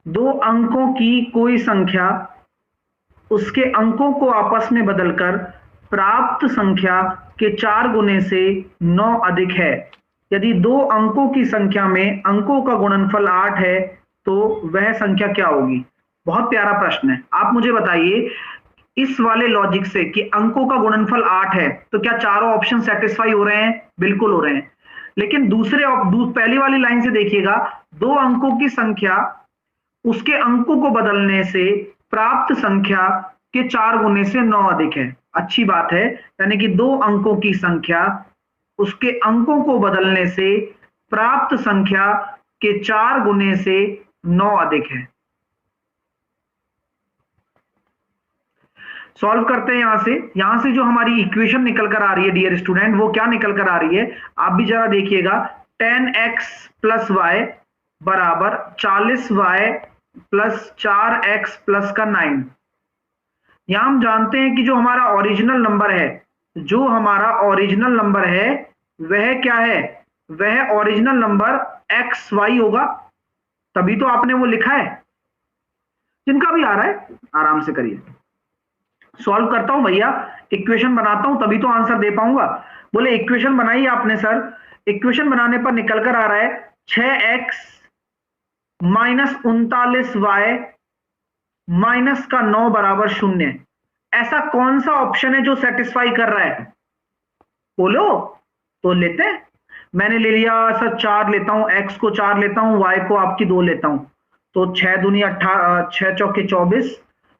दो अंकों की कोई संख्या उसके अंकों को आपस में बदलकर प्राप्त संख्या के 4 गुने से 9 अधिक है। यदि दो अंकों की संख्या में अंकों का गुणनफल 8 है तो वह संख्या क्या होगी? बहुत प्यारा प्रश्न है। आप मुझे बताइए इस वाले लॉजिक से कि अंकों का गुणनफल 8 है तो क्या चारों ऑप्शन सेटिस्फाई हो रहे हैं? बिल्कुल हो रहे हैं। लेकिन पहली वाली लाइन से देखिएगा, दो अंकों की संख्या उसके अंकों को बदलने से प्राप्त संख्या के 4 गुने से 9 अधिक है। अच्छी बात है, यानी कि दो अंकों की संख्या उसके अंकों को बदलने से प्राप्त संख्या के 4 गुने से 9 अधिक है। सॉल्व करते हैं यहां से जो हमारी इक्वेशन निकल कर आ रही है डियर स्टूडेंट, वो क्या निकल कर आ रही है आप भी जरा देखिएगा। 10x प्लस वाई बराबर 40y प्लस 4x प्लस का 9। यहां हम जानते हैं कि जो हमारा ओरिजिनल नंबर है वह क्या है? वह ओरिजिनल नंबर xy होगा, तभी तो आपने वो लिखा है। जिनका भी आ रहा है आराम से करिए। सॉल्व करता हूं भैया, इक्वेशन बनाता हूं तभी तो आंसर दे पाऊंगा। बोले इक्वेशन बनाई आपने सर, इक्वेशन बनाने पर निकल कर आ रहा है 6x माइनस 39y माइनस का 9 बराबर 0। ऐसा कौन सा ऑप्शन है जो सेटिस्फाई कर रहा है? बोलो तो लेते हैं। मैंने ले लिया सर 4 लेता हूं, x को 4 लेता हूं, y को आपकी 2 लेता हूं, तो 6 दूनी 6 चौके 24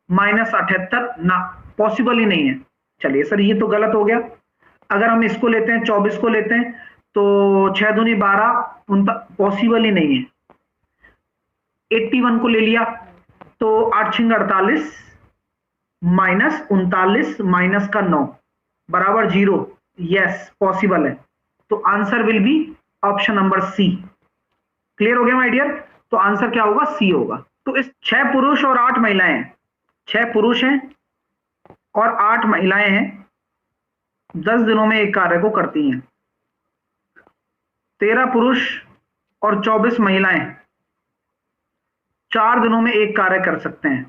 माइनस 78 ना, पॉसिबल ही नहीं है। चलिए सर ये तो गलत हो गया। अगर हम इसको लेते हैं 24 को लेते हैं तो 6 दूनी 12 पॉसिबल ही नहीं है। 81 को ले लिया तो 8 छिंग 48 माइनस 39 माइनस का 9 बराबर 0। यस पॉसिबल है, तो answer will be option number C. Clear हो गया माय डियर? तो आंसर क्या होगा? सी होगा। तो इस 6 पुरुष और 8 महिलाएं हैं, 6 पुरुष हैं और 8 महिलाएं हैं, 10 दिनों में एक कार्य को करती हैं। 13 पुरुष और 24 महिलाएं 4 दिनों में एक कार्य कर सकते हैं।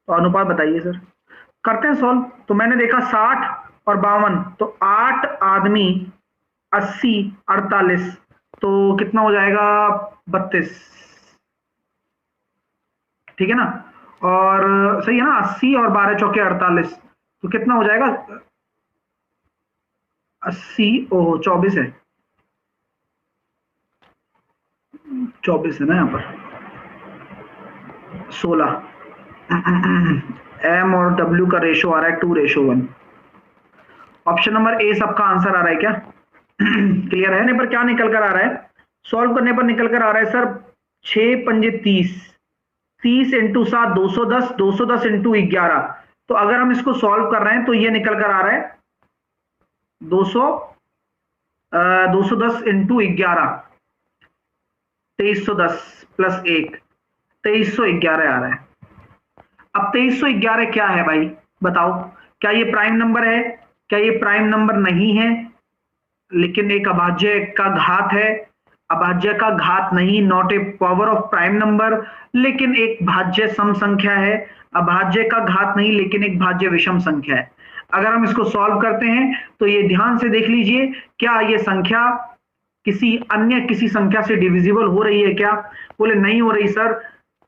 तो अनुपात बताइए सर। करते हैं सॉल्व। तो मैंने देखा 60 और 52, तो 8 आदमी 80 48, तो कितना हो जाएगा? 32। ठीक है ना? और सही है ना? 80 और 12 चौके 48, तो कितना हो जाएगा? 80 ओह 24 है, 24 है ना यहाँ पर, 16। एम और डब्ल्यू का रेशो आ रहा है 2:1। ऑप्शन नंबर ए सबका आंसर आ रहा है क्या? क्लियर है? नहीं पर क्या निकल कर आ रहा है? सॉल्व करने पर निकल कर आ रहा है सर 6 पंजे 30, 30 इंटू 7 210, 210 इंटू 11। तो अगर हम इसको सॉल्व कर रहे हैं तो ये निकल कर आ रहा है 210 इंटू 11, 2310 प्लस 1, 2311 आ रहा है। अब 2311 क्या है भाई बताओ? क्या ये प्राइम नंबर है? क्या ये प्राइम नंबर नहीं है? लेकिन एक अभाज्य का घात है। अभाज्य का घात नहीं, not a power of prime number, लेकिन एक भाज्य सम संख्या है। अभाज्य का घात नहीं लेकिन एक भाज्य विषम संख्या है। अगर हम इसको सॉल्व करते हैं तो ये ध्यान से देख लीजिए, क्या ये संख्या किसी संख्या से डिविजिबल हो रही है क्या? बोले नहीं हो रही सर,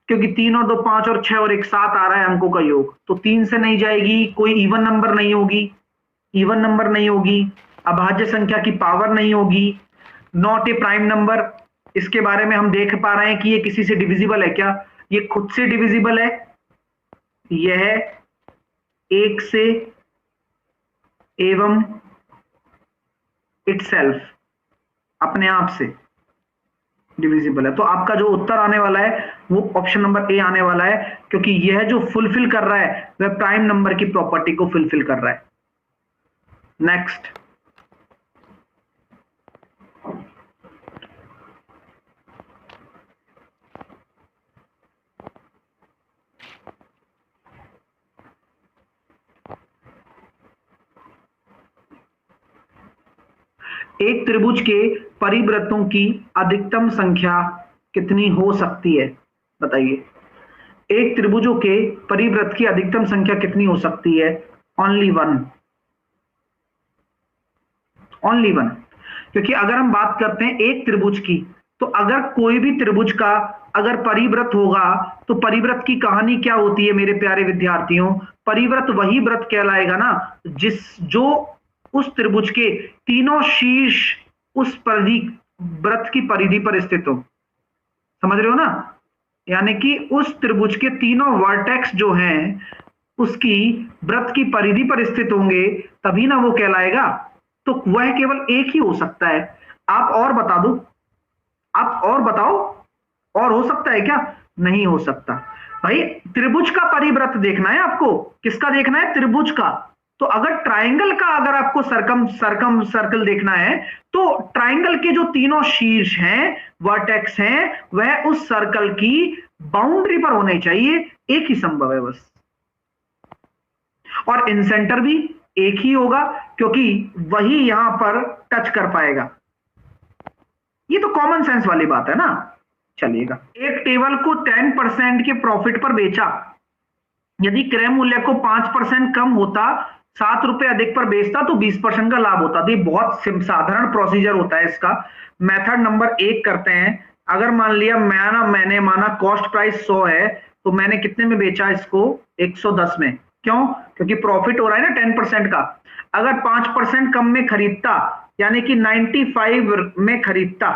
क्योंकि 3 और 2 5 और 6 और 1 7 आ रहा है अंकों का योग, तो 3 से नहीं जाएगी। कोई इवन नंबर नहीं होगी, अभाज्य संख्या की पावर नहीं होगी, नॉट ए प्राइम नंबर। इसके बारे में हम देख पा रहे हैं कि ये किसी से डिविजिबल है क्या? ये खुद से डिविजिबल है, यह 1 से एवं इटसेल्फ अपने आप से डिविजिबल है। तो आपका जो उत्तर आने वाला है वो ऑप्शन नंबर ए आने वाला है, क्योंकि यह जो फुलफिल कर रहा है वह प्राइम नंबर की प्रॉपर्टी को फुलफिल कर रहा है। नेक्स्ट, एक त्रिभुज के परिवृत्तों की अधिकतम संख्या कितनी हो सकती है? बताइए, एक त्रिभुजों के परिवृत्त की अधिकतम संख्या कितनी हो सकती है? Only one, only one. क्योंकि अगर हम बात करते हैं एक त्रिभुज की, तो अगर कोई भी त्रिभुज का अगर परिवृत्त होगा, तो परिवृत्त की कहानी क्या होती है मेरे प्यारे विद्यार्थियों? परिवृत्त वही वृत्त कहलाएगा ना जो उस त्रिभुज के तीनों शीर्ष उस परिधि वृत्त की परिधि पर स्थित हो। समझ रहे हो ना? यानी कि उस त्रिभुज के तीनों वर्टेक्स जो हैं उसकी वृत्त की परिधि पर स्थित होंगे, तभी ना वो कहलाएगा। तो वह केवल एक ही हो सकता है। आप और बता दो, आप और बताओ, और हो सकता है क्या? नहीं हो सकता। भाई त्रिभुज का परिवृत्त देखना है आपको। किसका देखना है? त्रिभुज का। तो अगर ट्राइंगल का अगर आपको सरकम सर्कल देखना है, तो ट्राइंगल के जो तीनों शीर्ष हैं, वर्टेक्स हैं, वह उस सर्कल की बाउंड्री पर होने चाहिए। एक ही संभव है बस। और इन सेंटर भी एक ही होगा, क्योंकि वही यहां पर टच कर पाएगा। ये तो कॉमन सेंस वाली बात है ना। चलिएगा, एक टेबल को 10% के प्रॉफिट पर बेचा। यदि क्रय मूल्य को 5% कम होता, 7 रुपए अधिक पर बेचता, तो 20% का लाभ होता। तो ये बहुत साधारण प्रोसीजर होता है इसका। मेथड नंबर 1 करते हैं। अगर मान लिया मैंने माना कॉस्ट प्राइस 100 है, तो मैंने कितने में बेचा इसको? 110 में। क्यों? क्योंकि प्रॉफिट हो रहा है ना 10% का। अगर 5% कम में खरीदता, यानी कि 95 में खरीदता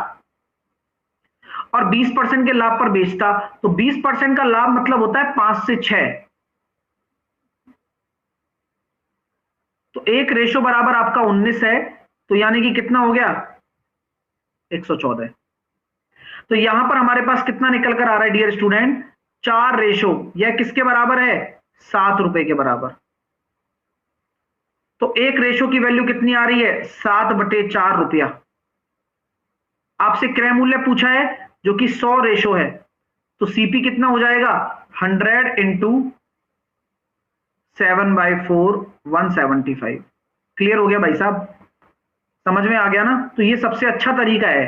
और 20% के लाभ पर बेचता, तो 20% का लाभ मतलब होता है 5 से 6। तो 1 बराबर आपका 19 है, तो यानी कि कितना हो गया? 114। तो यहां पर हमारे पास कितना निकल कर आ रहा है डियर स्टूडेंट? 4 यह किसके बराबर है? 7 रुपए के बराबर। तो 1 की वैल्यू कितनी आ रही है? 7/4 रुपया। आपसे क्रय मूल्य पूछा है जो कि 100 है, तो सीपी कितना हो जाएगा? 100 इंटू 7/4, 175। क्लियर हो गया भाई साहब? समझ में आ गया ना? तो ये सबसे अच्छा तरीका है।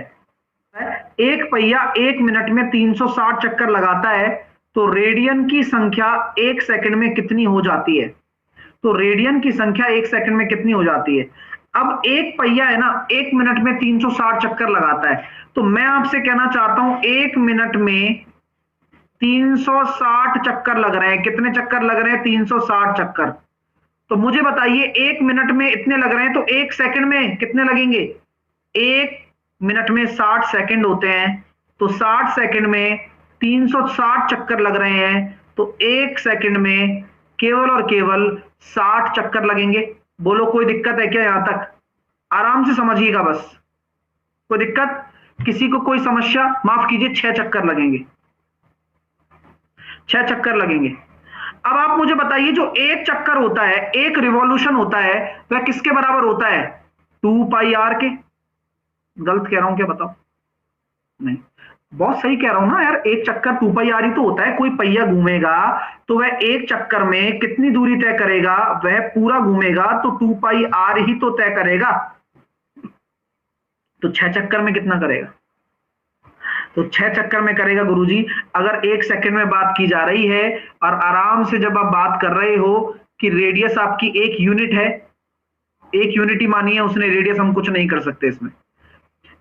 एक पहिया 1 मिनट में 360 चक्कर लगाता है, तो रेडियन की संख्या 1 सेकंड में कितनी हो जाती है? तो रेडियन की संख्या 1 सेकंड में कितनी हो जाती है? अब एक पहिया है ना, 1 मिनट में 360 चक्कर लगाता है, तो मैं आपसे कहना चाहता हूं 1 मिनट में 360 चक्कर लग रहे हैं। कितने चक्कर लग रहे हैं? 360 चक्कर। तो मुझे बताइए, 1 मिनट में इतने लग रहे हैं, तो 1 सेकंड में कितने लगेंगे? 1 मिनट में 60 सेकंड होते हैं, तो 60 सेकंड में 360 चक्कर लग रहे हैं, तो 1 सेकंड में केवल और केवल 60 चक्कर लगेंगे। बोलो, कोई दिक्कत है क्या? यहां तक आराम से समझिएगा बस। कोई दिक्कत? किसी को कोई समस्या? माफ कीजिए, 6 चक्कर लगेंगे, 6 चक्कर लगेंगे। अब आप मुझे बताइए, जो एक चक्कर होता है, एक रिवॉल्यूशन होता है, वह किसके बराबर होता है? 2πr के। गलत कह रहा हूं क्या? बताओ। नहीं, बहुत सही कह रहा हूं ना यार। एक चक्कर 2πr ही तो होता है। कोई पहिया घूमेगा तो वह एक चक्कर में कितनी दूरी तय करेगा? वह पूरा घूमेगा तो 2πr ही तो तय करेगा। तो 6 चक्कर में कितना करेगा? तो 6 चक्कर में करेगा गुरुजी। अगर 1 सेकंड में बात की जा रही है, और आराम से जब आप बात कर रहे हो कि रेडियस आपकी 1 यूनिट है, 1 यूनिट ही मानी है उसने रेडियस, हम कुछ नहीं कर सकते इसमें।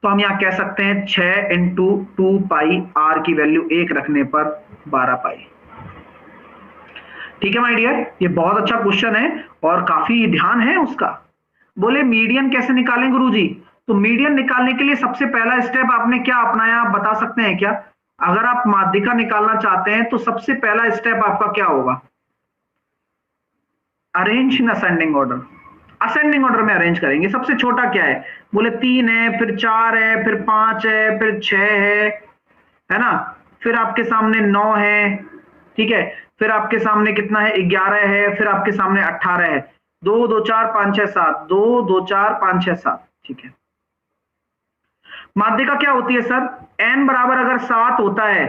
तो हम यहां कह सकते हैं 6 इंटू 2πr की वैल्यू 1 रखने पर 12π। ठीक है माय डियर, ये बहुत अच्छा क्वेश्चन है और काफी ध्यान है उसका। बोले मीडियन कैसे निकालें गुरुजी? तो मीडियन निकालने के लिए सबसे पहला स्टेप आपने क्या अपनाया, आप बता सकते हैं क्या? अगर आप माध्यिका निकालना चाहते हैं तो सबसे पहला स्टेप आपका क्या होगा? Arrange in ascending order. Ascending order में अरेंज करेंगे। सबसे छोटा क्या है? बोले 3 है, फिर 4 है, फिर 5 है, फिर 6 है ना? फिर आपके सामने 9 है, ठीक है। फिर आपके सामने कितना है? 11 है। फिर आपके सामने 18 है। 2 2 4 5 6 7, 2 2 4 5 6 7, ठीक है। माध्यिका क्या होती है सर? n बराबर अगर 7 होता है,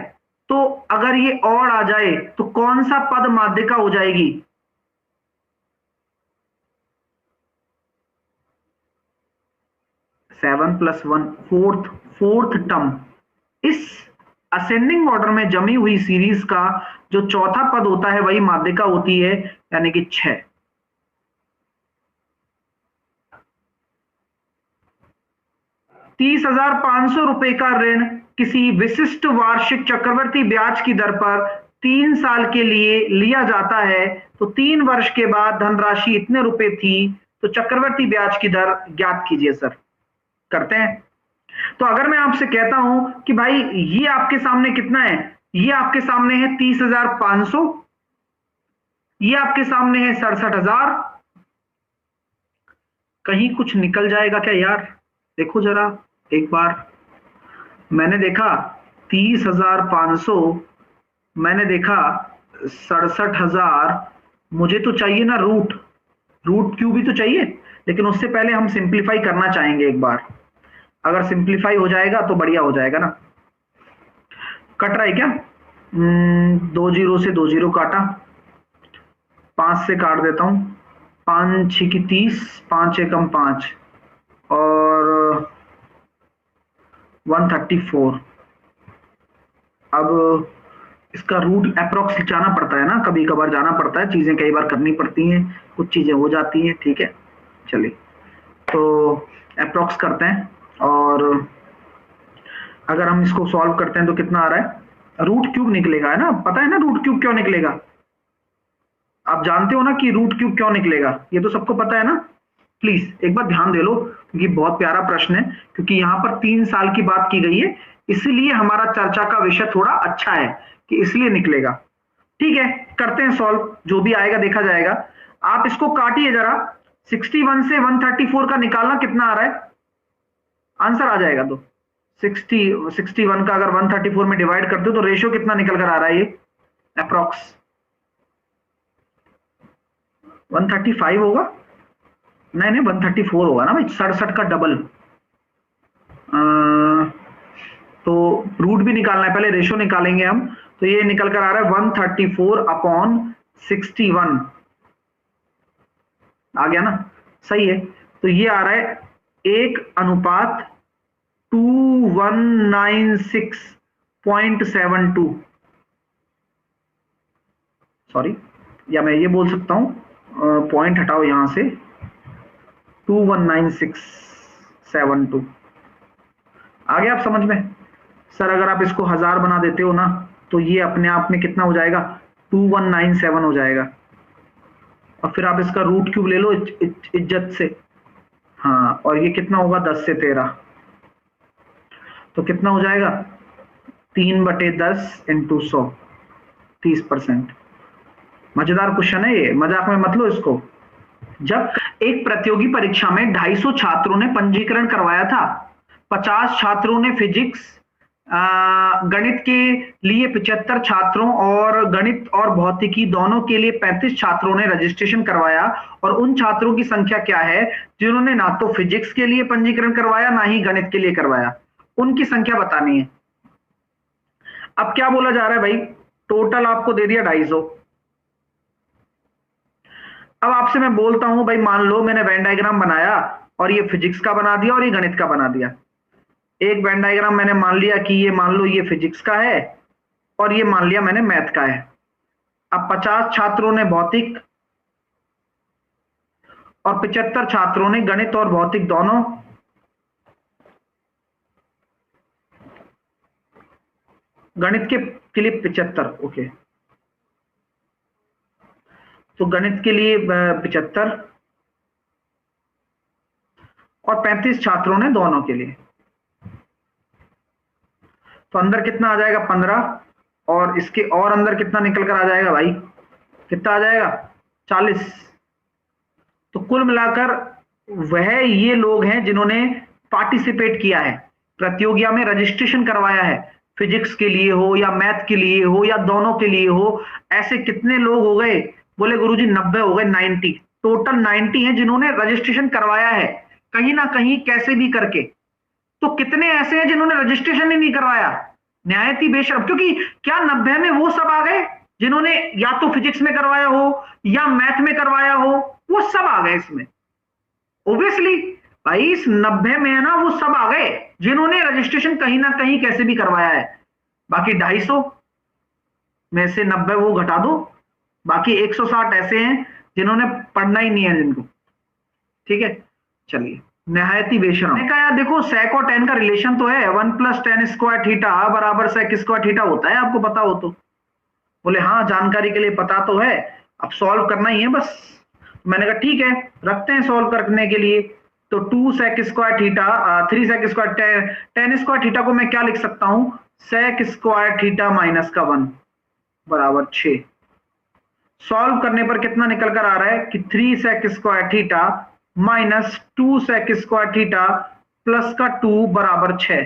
तो अगर ये और आ जाए तो कौन सा पद माध्यिका हो जाएगी? 7 + 1, फोर्थ टर्म। इस असेंडिंग ऑर्डर में जमी हुई सीरीज का जो चौथा पद होता है वही माध्यिका होती है, यानी कि 6। ₹30,500 का ऋण किसी विशिष्ट वार्षिक चक्रवर्ती ब्याज की दर पर 3 साल के लिए लिया जाता है, तो 3 वर्ष के बाद धनराशि इतने रुपए थी, तो चक्रवर्ती ब्याज की दर ज्ञात कीजिए सर। करते हैं। तो अगर मैं आपसे कहता हूं कि भाई ये आपके सामने कितना है, ये आपके सामने है 30,500, ये आपके सामने है 67,000, कहीं कुछ निकल जाएगा क्या यार? देखो जरा एक बार, मैंने देखा 30,500, मैंने देखा 67,000, मुझे तो चाहिए ना रूट क्यू भी तो चाहिए, लेकिन उससे पहले हम सिंप्लीफाई करना चाहेंगे एक बार। अगर सिंप्लीफाई हो जाएगा तो बढ़िया हो जाएगा ना। कट रहा है क्या? 2 0 से 2 0 काटा, 5 से काट देता हूं, 5 6 की 30, 5 एकम 5 और 134। अब इसका रूट अप्रोक्स जाना पड़ता है ना, कभी कभार जाना पड़ता है, चीजें कई बार करनी पड़ती हैं, कुछ चीजें हो जाती हैं, ठीक है। चलिए तो अप्रोक्स करते हैं, और अगर हम इसको सॉल्व करते हैं तो कितना आ रहा है? रूट क्यूब निकलेगा, है ना? पता है ना रूट क्यूब क्यों निकलेगा? आप जानते हो ना कि रूट क्यूब क्यों निकलेगा, ये तो सबको पता है ना। प्लीज एक बार ध्यान दे लो, क्योंकि बहुत प्यारा प्रश्न है, क्योंकि यहाँ पर 3 साल की बात की गई है, इसलिए हमारा चर्चा का विषय थोड़ा अच्छा है कि इसलिए निकलेगा। ठीक है, करते हैं सॉल्व, जो भी आएगा देखा जाएगा। आप इसको काटिए जरा, 61 से 134 का निकालना कितना आ रहा है? आंसर आ जाएगा तो 61 का अगर 134 में डिवाइड करते हो तो रेशियो कितना निकल कर आ रहा है? ये अप्रोक्स 135 होगा? नहीं 134 होगा ना भाई, 67 का डबल। तो रूट भी निकालना है, पहले रेशियो निकालेंगे हम, तो ये निकल कर आ रहा है 134/61 आ गया ना, सही है। तो ये आ रहा है 1:2196.72, सॉरी, या मैं ये बोल सकता हूं, पॉइंट हटाओ यहां से, 219672 आ गया आप समझ में? सर अगर आप इसको 1000 बना देते हो ना, तो ये अपने आप में कितना हो जाएगा? 2197 हो जाएगा। और फिर आप इसका रूट क्यूब ले लो इज्जत से, हाँ, और ये कितना होगा? 10 से 13, तो कितना हो जाएगा? 3/10 × 100, 30%। मजेदार क्वेश्चन है ये, मजाक में मत लो इसको। जब एक प्रतियोगी परीक्षा में 250 छात्रों ने पंजीकरण करवाया था, 50 छात्रों ने फिजिक्स, गणित के लिए 75 छात्रों और गणित और भौतिकी दोनों के लिए 35 छात्रों ने रजिस्ट्रेशन करवाया, और उन छात्रों की संख्या क्या है जिन्होंने ना तो फिजिक्स के लिए पंजीकरण करवाया ना ही गणित के लिए करवाया? उनकी संख्या बतानी है। अब क्या बोला जा रहा है भाई? टोटल आपको दे दिया 250। अब आपसे मैं बोलता हूं भाई, मान लो मैंने वेन डायग्राम बनाया और ये फिजिक्स का बना दिया और ये गणित का बना दिया। एक वेन डायग्राम मैंने मान लिया कि ये, मान लो ये फिजिक्स का है और ये मान लिया मैंने मैथ का है। अब 50 छात्रों ने भौतिक और 75 छात्रों ने गणित और भौतिक दोनों, गणित के लिए 75, ओके, तो गणित के लिए 75 और 35 छात्रों ने दोनों के लिए, तो अंदर कितना आ जाएगा? 15, और इसके और अंदर कितना निकल कर आ जाएगा भाई? कितना आ जाएगा? 40। तो कुल मिलाकर वह ये लोग हैं जिन्होंने पार्टिसिपेट किया है, प्रतियोगिता में रजिस्ट्रेशन करवाया है, फिजिक्स के लिए हो या मैथ के लिए हो या दोनों के लिए हो। ऐसे कितने लोग हो गए? बोले गुरुजी 90 हो गए, 90, टोटल 90 हैं जिन्होंने रजिस्ट्रेशन करवाया है कहीं ना कहीं, कैसे भी करके। तो कितने ऐसे हैं जिन्होंने रजिस्ट्रेशन ही नहीं करवाया? निहायत ही बेशर्म, क्योंकि क्या 90 में वो सब आ गए जिन्होंने या तो फिजिक्स में करवाया हो या मैथ में करवाया हो? वो सब आ गए इसमें, ओब्वियसली भाई। इस 90 में है ना, वो सब आ गए जिन्होंने रजिस्ट्रेशन कहीं ना कहीं कैसे भी करवाया है। बाकी 250 में से 90 वो घटा दो, बाकी 160 ऐसे हैं जिन्होंने पढ़ना ही नहीं है जिनको। ठीक है, चलिए निहायती बेशरम। मैंने कहा यार देखो sec और tan का रिलेशन तो है 1 + tan स्क्वायर थीटा बराबर sec स्क्वायर थीटा होता है, आपको पता हो तो। बोले हाँ जानकारी के लिए पता तो है, अब सॉल्व करना ही है बस। मैंने कहा ठीक है रखते हैं सॉल्व करने के लिए। तो 2 sec square theta 3 sec square tan square theta को मैं क्या लिख सकता हूं, sec स्क्वायर थीटा माइनस का 1 बराबर 6। सॉल्व करने पर कितना निकल कर आ रहा है कि 3 sec square theta minus 2 sec square theta plus का 2 बराबर 6।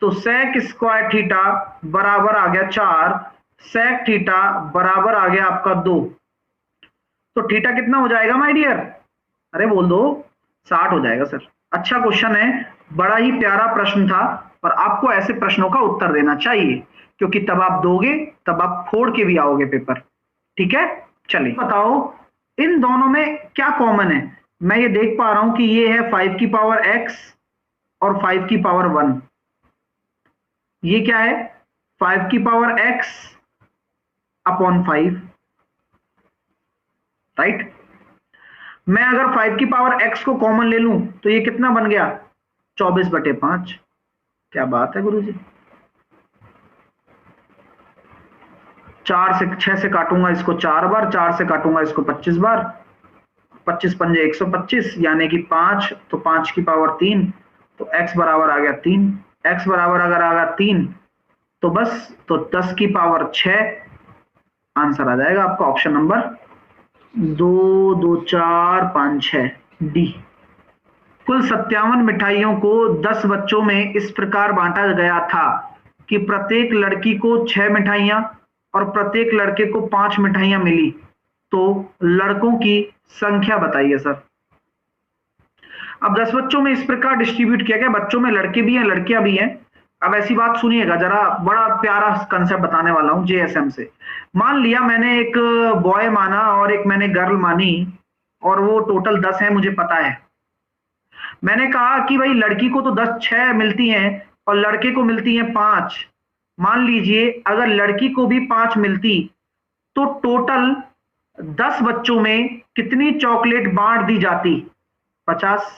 तो sec स्क्वायर थीटा बराबर आ गया 4, sec थीटा बराबर आ गया आपका 2। तो थीटा कितना हो जाएगा माय डियर, अरे बोल दो 60 हो जाएगा सर। अच्छा क्वेश्चन है, बड़ा ही प्यारा प्रश्न था, और आपको ऐसे प्रश्नों का उत्तर देना चाहिए, क्योंकि तब आप दोगे तब आप फोड़ के भी आओगे पेपर। ठीक है, चलिए बताओ इन दोनों में क्या कॉमन है। मैं ये देख पा रहा हूं कि ये है 5 की पावर x और 5 की पावर 1। ये क्या है 5 की पावर x अपॉन 5, राइट। मैं अगर 5 की पावर x को कॉमन ले लूं तो ये कितना बन गया 24/5। क्या बात है गुरुजी। 4 से 6 से काटूंगा इसको 4 बार, 4 से काटूंगा इसको 25 बार, 25 पंजे 125 यानी कि 5, तो 5 की पावर 3, तो x बराबर आ गया 3। x बराबर अगर आ गया 3 तो बस तो 10 की पावर 6 आंसर आ जाएगा आपका ऑप्शन नंबर 2, 2, 4, 5, 6 डी। कुल 57 मिठाइयों को 10 बच्चों में इस प्रकार बांटा गया था कि प्रत्येक लड़की को 6 मिठाइयां और प्रत्येक लड़के को 5 मिठाइयां मिली, तो लड़कों की संख्या बताइए सर। अब 10 बच्चों में इस प्रकार डिस्ट्रीब्यूट किया गया, बच्चों में लड़के भी हैं लड़कियां भी हैं। अब ऐसी बात सुनिएगा जरा, बड़ा प्यारा कंसेप्ट बताने वाला हूं जेएसएम से। मान लिया मैंने एक बॉय माना और एक मैंने गर्ल मानी, और वो टोटल 10 है मुझे पता है। मैंने कहा कि भाई लड़की को तो 10 6 मिलती हैं और लड़के को मिलती हैं 5। मान लीजिए अगर लड़की को भी 5 मिलती तो टोटल 10 बच्चों में कितनी चॉकलेट बांट दी जाती 50।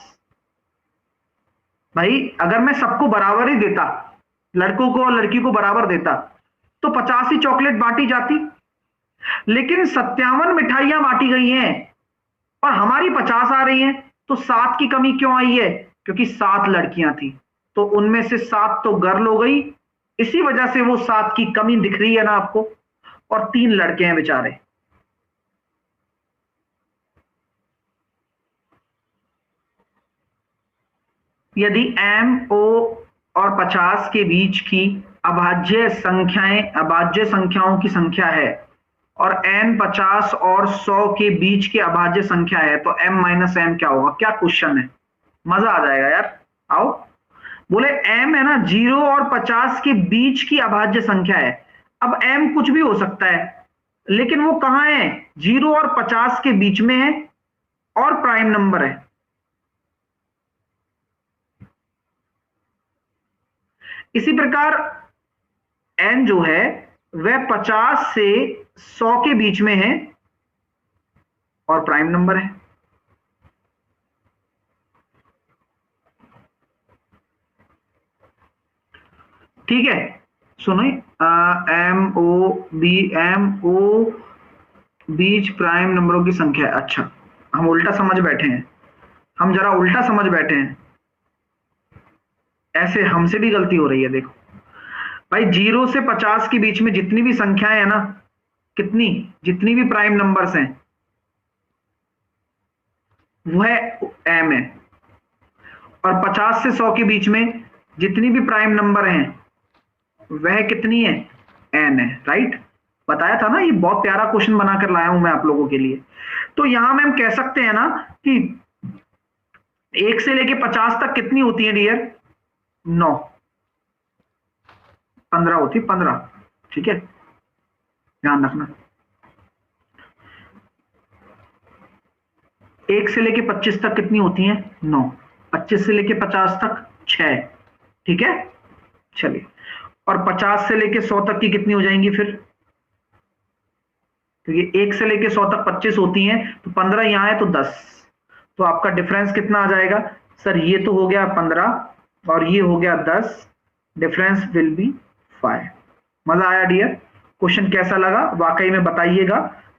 भाई अगर मैं सबको बराबर ही देता, लड़कों को और लड़की को बराबर देता, तो 50 ही चॉकलेट बांटी जाती। लेकिन 57 मिठाइयां बांटी गई हैं और हमारी 50 आ रही हैं, तो 7 की कमी क्यों आई है, क्योंकि 7 लड़कियां थी, तो उनमें से 7 तो गर्ल हो गई, इसी वजह से वो 7 की कमी दिख रही है ना आपको, और 3 लड़के हैं बेचारे। यदि m o और 50 के बीच की अभाज्य संख्याओं की संख्या है और n 50 और 100 के बीच की अभाज्य संख्या है, तो m - m क्या होगा। क्या क्वेश्चन है, मजा आ जाएगा यार। आओ, बोले m है ना 0 और 50 के बीच की अभाज्य संख्या है। अब m कुछ भी हो सकता है, लेकिन वो कहां है 0 और 50 के बीच में है और प्राइम नंबर है। इसी प्रकार n जो है वह 50 से 100 के बीच में है और प्राइम नंबर है। ठीक है, सुनो, एम ओ बीच प्राइम नंबरों की संख्या। अच्छा, हम उल्टा समझ बैठे हैं, हम जरा उल्टा समझ बैठे हैं। ऐसे हमसे भी गलती हो रही है। देखो भाई 0 से 50 के बीच में जितनी भी संख्याएं है ना, जितनी भी प्राइम नंबर्स हैं वह m है, और 50 से 100 के बीच में जितनी भी प्राइम नंबर हैं वह कितनी है n है, राइट। बताया था ना, ये बहुत प्यारा क्वेश्चन बनाकर लाया हूं मैं आप लोगों के लिए। तो यहां में हम कह सकते हैं ना कि 1 से लेके 50 तक कितनी होती है डियर 9, 15 होती 15। ठीक है, ध्यान रखना। 1 से लेके 25 तक कितनी होती हैं 9, 25 से लेके 50 तक 6। ठीक है, चलिए और 50 से लेके 100 तक की कितनी हो जाएंगी फिर, क्योंकि 1 से लेके 100 तक 25 होती हैं, तो 15 यहां है तो 10, तो आपका डिफरेंस कितना आ जाएगा सर, ये तो हो गया 15 और ये हो गया 10, डिफरेंस विल बी 5। मजा आया डियर? क्वेश्चन कैसा लगा वाकई में बताइएगा।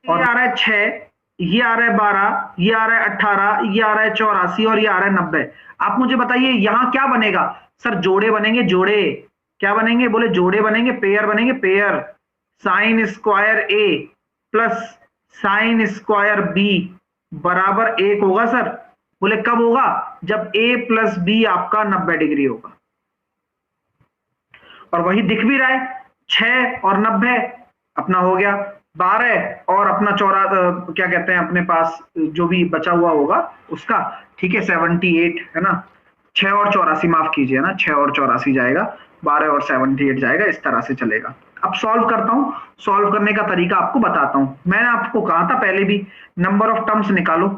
और आ रहा है 6, ये आ रहा है 12, ये आ रहा है 18, ये आ रहा है 84 और ये आ रहा है 90। आप मुझे बताइए यहां क्या बनेगा सर? जोड़े बनेंगे, जोड़े। क्या बनेंगे? बोले जोड़े बनेंगे, पेयर बनेंगे, पेयर। साइन स्क्वायर ए प्लस साइन स्क्वायर बी बराबर 1 होगा सर। बोले कब होगा? जब a प्लस बी आपका 90 डिग्री होगा। और वही दिख भी रहा है, 6 और 90 अपना हो गया 12 और अपना क्या कहते हैं अपने पास जो भी बचा हुआ होगा उसका, ठीक है 78 है ना, 6 और 84 माफ कीजिए ना, 6 और 84 जाएगा, 12 और 78 जाएगा, इस तरह से चलेगा। अब सॉल्व करता हूं, सॉल्व करने का तरीका आपको बताता हूं। मैंने आपको कहा था पहले भी, नंबर ऑफ टर्म्स निकालो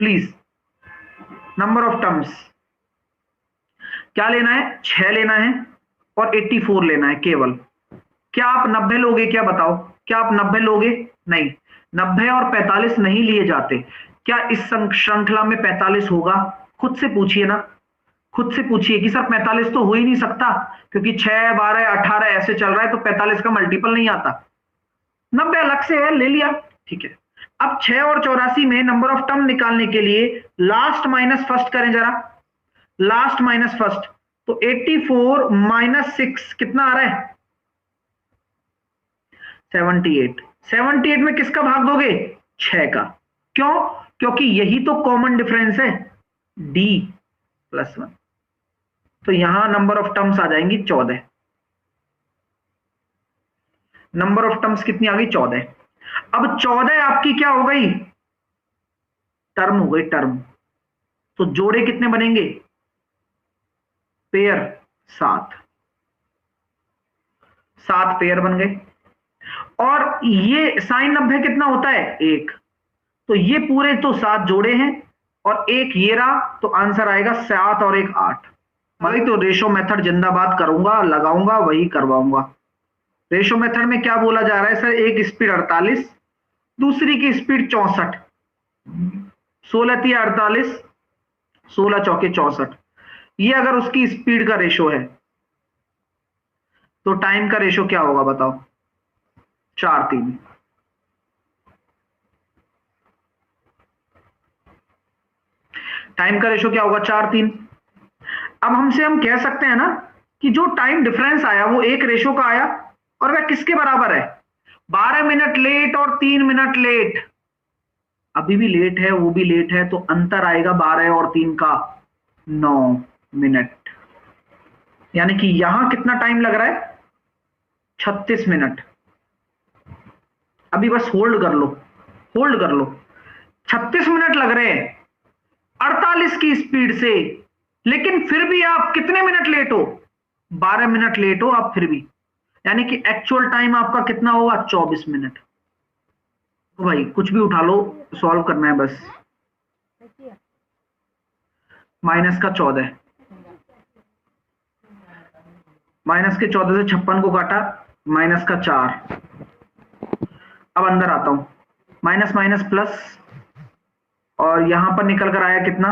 प्लीज। नंबर ऑफ टर्म्स क्या लेना है? 6 लेना है और 84 लेना है केवल। क्या आप 90 लोगे? क्या बताओ, क्या आप 90 लोगे? नहीं, 90 और 45 नहीं लिए जाते। क्या इस श्रृंखला में 45 होगा? खुद से पूछिए ना, खुद से पूछिए कि सर 45 तो हो ही नहीं सकता, क्योंकि 6, 12, 18 ऐसे चल रहा है, तो 45 का मल्टीपल नहीं आता। 90 अलग से है, ले लिया, ठीक है। अब 6 और 84 में नंबर ऑफ टर्म निकालने के लिए लास्ट माइनस फर्स्ट करें जरा, लास्ट माइनस फर्स्ट, तो 84 माइनस 6 कितना आ रहा है? 78। 78 में किसका भाग दोगे? 6 का। क्यों? क्योंकि यही तो कॉमन डिफरेंस है, d प्लस 1। तो यहां नंबर ऑफ टर्म्स आ जाएंगी 14। नंबर ऑफ टर्म्स कितनी आ गई? 14। अब 14 आपकी क्या हो गई? टर्म हो गई, टर्म। तो जोड़े कितने बनेंगे? पेयर 7, 7 पेयर बन गए। और ये साइन 90 कितना होता है? 1। तो ये पूरे तो 7 जोड़े हैं और एक ये रहा, तो आंसर आएगा 7 और 1 8। भाई तो रेशो मेथड जिंदाबाद करूंगा, लगाऊंगा, वही करवाऊंगा। रेशो मेथड में क्या बोला जा रहा है सर? एक स्पीड 48, दूसरी की स्पीड 64, 16 × 48, 16 × 4 = 64। ये अगर उसकी स्पीड का रेशो है तो टाइम का रेशो क्या होगा बताओ? 4:3। टाइम का रेशो क्या होगा? 4:3। अब हम कह सकते हैं ना कि जो टाइम डिफरेंस आया वो एक रेशो का आया, और वह किसके बराबर है? 12 मिनट लेट और 3 मिनट लेट। अभी भी लेट है, वो भी लेट है, तो अंतर आएगा 12 और 3 का 9 मिनट। यानी कि यहां कितना टाइम लग रहा है? 36 मिनट। अभी बस होल्ड कर लो, होल्ड कर लो। 36 मिनट लग रहे हैं 48 की स्पीड से, लेकिन फिर भी आप कितने मिनट लेट हो? 12 मिनट लेट हो आप फिर भी। यानी कि एक्चुअल टाइम आपका कितना होगा? 24 मिनट। तो भाई कुछ भी उठा लो, सॉल्व करना है बस। माइनस का 14, माइनस के 14 से 56 को काटा, माइनस का 4। अब अंदर आता हूं, माइनस माइनस प्लस, और यहां पर निकल कर आया कितना?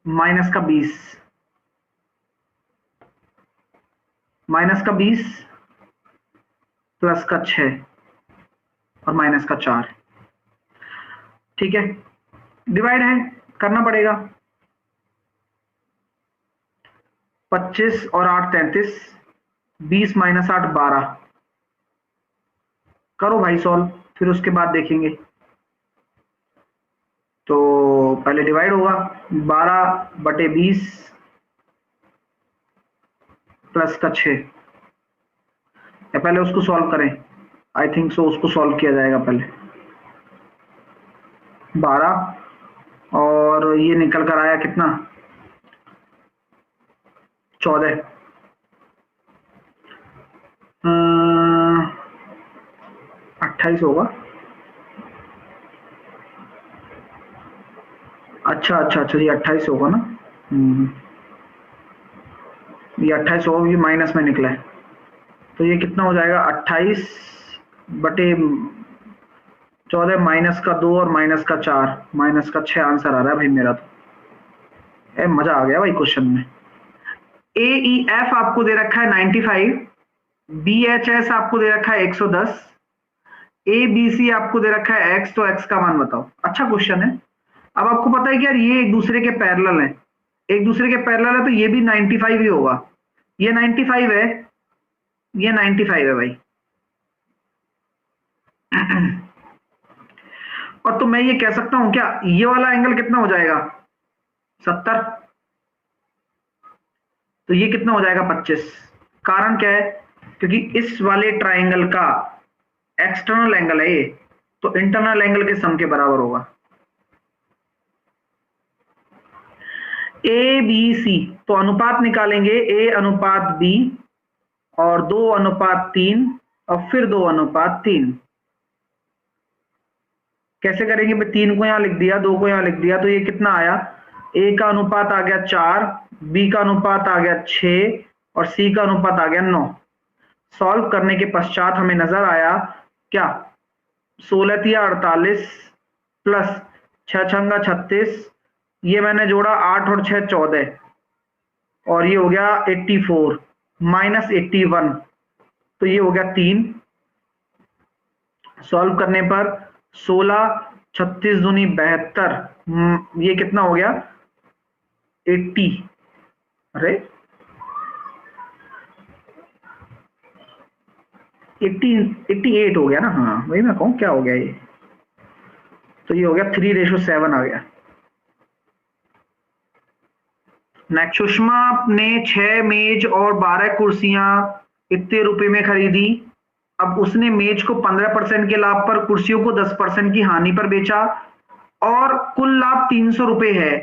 माइनस का 20, माइनस का 20 प्लस का 6 और माइनस का 4। ठीक है, डिवाइड है, करना पड़ेगा। 25 और 8 33, 20 माइनस 8 12। करो भाई सॉल्व, फिर उसके बाद देखेंगे। तो पहले डिवाइड होगा 12/20 प्लस का 6, या पहले उसको सॉल्व करें? आई थिंक सो उसको सॉल्व किया जाएगा पहले। 12 और ये निकल कर आया कितना? 14। 28 होगा। अच्छा अच्छा अच्छा, ये 28 होगा ना। ये 28 होगा, ये माइनस में निकला है, तो ये कितना हो जाएगा 28/14 माइनस का 2 और माइनस का 4 माइनस का 6 आंसर आ रहा है भाई मेरा। तो मजा आ गया भाई क्वेश्चन में। ए ई एफ आपको दे रखा है 95, बी एच एस आपको दे रखा है 110, ए बी सी आपको दे रखा है एक्स, तो एक्स का मान बताओ। अच्छा क्वेश्चन है। अब आपको पता है कि यार ये एक दूसरे के पैरेलल है, एक दूसरे के पैरेलल है, तो ये भी 95 ही होगा। ये 95 है, ये 95 है भाई। और तो मैं ये कह सकता हूं क्या, ये वाला एंगल कितना हो जाएगा 70, तो ये कितना हो जाएगा 25। कारण क्या है, क्योंकि इस वाले ट्राइंगल का एक्सटर्नल एंगल है ये, तो इंटरनल एंगल के सम के बराबर होगा। ए बी सी, तो अनुपात निकालेंगे ए अनुपात बी और 2:3 और फिर 2:3। कैसे करेंगे भाई, 3 को यहां लिख दिया, 2 को यहां लिख दिया, तो ये कितना आया, ए का अनुपात आ गया 4, बी का अनुपात आ गया 6 और सी का अनुपात आ गया 9। सॉल्व करने के पश्चात हमें नजर आया क्या, 16×3 = 48 प्लस 6×6 = 36, ये मैंने जोड़ा 8 और 6 14 और ये हो गया 84 माइनस 81, तो ये हो गया 3। सॉल्व करने पर 16 36 दूनी 72, ये कितना हो गया 80, अरे 88 हो गया ना, हाँ वही मैं कहूँ क्या हो गया ये, तो ये हो गया 3:7 आ गया। नेक्स्ट, सुषमा ने 6 मेज और 12 कुर्सियां इतने रुपए में खरीदी। अब उसने मेज को 15% के लाभ पर, कुर्सियों को 10% की हानि पर बेचा और कुल लाभ 300 रुपए है,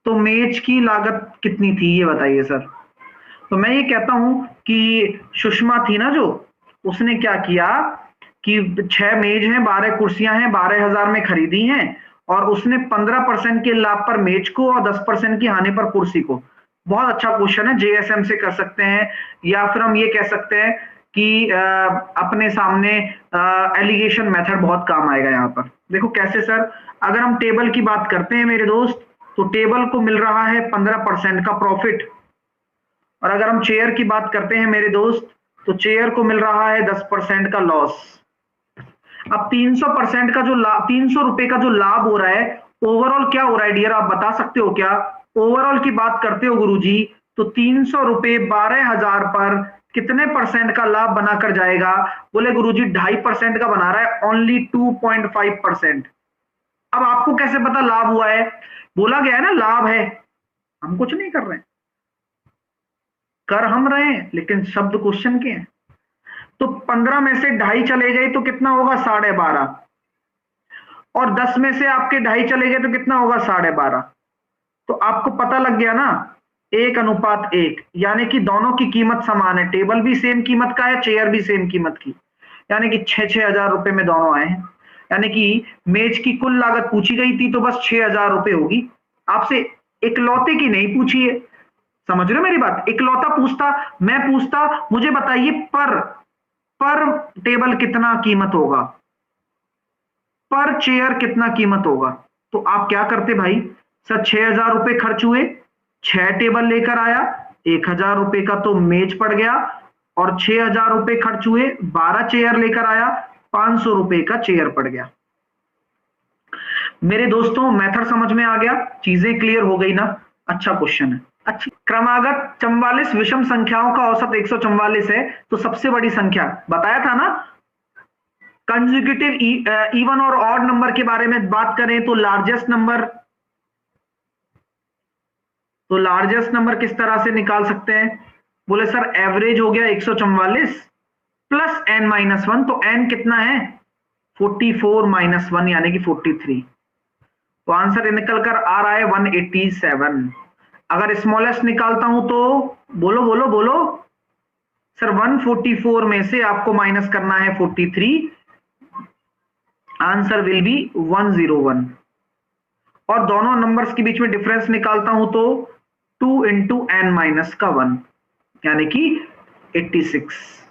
तो मेज की लागत कितनी थी ये बताइए सर। तो मैं ये कहता हूं कि सुषमा थी ना जो, उसने क्या किया कि 6 मेज हैं, 12 कुर्सियां हैं, 12,000 में खरीदी हैं और उसने 15% के लाभ पर मेज को और 10% की हानि पर कुर्सी को। बहुत अच्छा क्वेश्चन है, जेएसएम से कर सकते हैं, या फिर हम ये कह सकते हैं कि अपने सामने एलिगेशन मेथड बहुत काम आएगा यहाँ पर। देखो कैसे सर, अगर हम टेबल की बात करते हैं मेरे दोस्त, तो टेबल को मिल रहा है 15% का प्रॉफिट, और अगर हम चेयर की बात करते हैं मेरे दोस्त, तो चेयर को मिल रहा है 10% का लॉस। अब 300% का जो 300 रुपए का जो लाभ हो रहा है, ओवरऑल क्या हो रहा है डियर, आप बता सकते हो क्या, ओवरऑल की बात करते हो गुरुजी, तो 300 रुपए 12,000 पर कितने परसेंट का लाभ बनाकर जाएगा। बोले गुरुजी 2.5% का बना रहा है, ओनली 2.5%। अब आपको कैसे पता लाभ हुआ है, बोला गया है ना लाभ है, हम कुछ नहीं कर रहे हैं, कर हम रहे हैं लेकिन शब्द क्वेश्चन के हैं। तो 15 में से 2.5 चले गए तो कितना होगा 12.5, और 10 में से आपके 2.5 चले गए तो कितना होगा 12.5। तो आपको पता लग गया ना 1:1, यानी कि दोनों की कीमत समान है, टेबल भी सेम कीमत का है, चेयर भी सेम कीमत की, यानी कि 6,000 रुपए में दोनों आए हैं। यानी कि मेज की कुल लागत पूछी गई थी तो बस 6,000 रुपए होगी, आपसे इकलौते की नहीं पूछी है। समझ रहे हो मेरी बात, इकलौता पूछता, मैं पूछता मुझे बताइए पर टेबल कितना कीमत होगा, पर चेयर कितना कीमत होगा, तो आप क्या करते भाई, सर 6,000 रुपए खर्च हुए, 6 टेबल लेकर आया, 1,000 रुपए का तो मेज पड़ गया, और 6,000 रुपए खर्च हुए, 12 चेयर लेकर आया, 500 रुपए का चेयर पड़ गया। मेरे दोस्तों मेथड समझ में आ गया, चीजें क्लियर हो गई ना। अच्छा क्वेश्चन है। अच्छी, क्रमागत 44 विषम संख्याओं का औसत 144 है, तो सबसे बड़ी संख्या बताया था ना। कंसेक्यूटिव इवन और ऑड नंबर के बारे में बात करें तो लार्जेस्ट नंबर किस तरह से निकाल सकते हैं, बोले सर एवरेज हो गया 144 प्लस n-1, तो n कितना है 44 - 1 यानी कि 43, तो आंसर निकल कर आ रहा है 187। अगर स्मॉलेस्ट निकालता हूं तो बोलो बोलो बोलो सर, 144 में से आपको माइनस करना है 43, आंसर विल बी 101। और दोनों नंबर्स के बीच में डिफरेंस निकालता हूं तो 2 × n - 1, यानी कि 86।